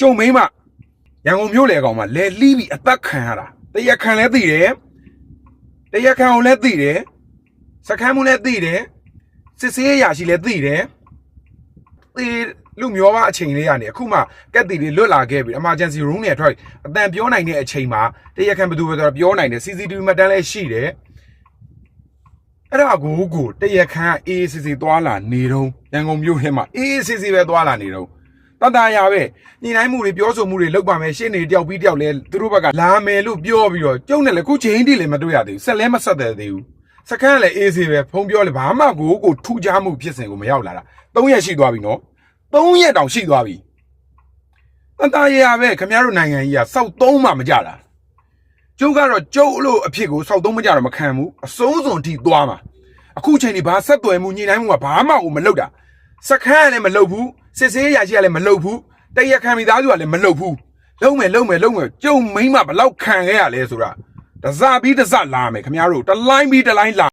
ကြုံမိမရန်ကုန်မြို့လေကောင်မှာလဲလှီးပြီးအသက်ခံရတာတရားခံလဲသိတယ်တရားခံကိုလဲသိတယ်စခန်းမှုလဲသိတယ်စစ်ဆေးရရှိလဲသိတယ်သေလူမျိုးပါအချိန်လေးရနေအခုမှကက်တီတွေလွတ်လာခဲ့ပြီ emergency room နဲ့ထွက်အတန်ပြောနိုင်တဲ့အချိန်မှာတရားခံဘယ်သူပဲဆိုတော့ပြောနိုင်တယ် CCTV မှတ်တမ်းလဲရှိတယ်အဲ့ဒါကိုတရားခံက AACC သွားလာနေတော့ရန်ကုန်မြို့ထဲမှာ AACC ပဲသွားလာနေတော့တတရာပဲညှိနှိုင်းမှုတွေပြောဆိုမှုတွေလုပ်ပါမယ်ရှင်းနေတယောက်ပြီးတယောက်လဲသူတို့ဘက်ကလာမယ်လို့ပြောပြီးတော့ကျုံနဲ့လေခုချိန်တိလည်းမတွေ့ရသေးဘူးဆက်လဲမဆက်တယ်သေးဘူးစခန်းလည်း AC ပဲဖုံးပြောလေဘာမှကိုထူးခြားမှုဖြစ်စဉ်ကိုမရောက်လာတာ3ရက်ရှိသွားပြီနော်3ရက်တောင်ရှိသွားပြီတတရာပဲခင်ဗျားတို့နိုင်ငံကြီးကစောက်သုံးမှမကြတာကျုပ်ကတော့ကျုပ်လို့အဖြစ်ကိုစောက်သုံးမကြတော့မခံဘူးအစိုးစုံထိသွားမှာအခုချိန်ဒီဘာဆက်သွယ်မှုညှိနှိုင်းမှုကဘာမှမလုပ်တာစခန်းကလည်းမလုပ်ဘူးစစ်ဆေးရရှိကလည်းမလုပ်ဘူးတရားခံမိသားစုကလည်းမလုပ်ဘူးလုံးမယ်ကျုံမိမဘလောက်ခံခဲ့ရလဲဆိုတာတစပြီးတစလာမယ်ခင်ဗျားတို့တလိုင်းပြီးတလိုင်းလာ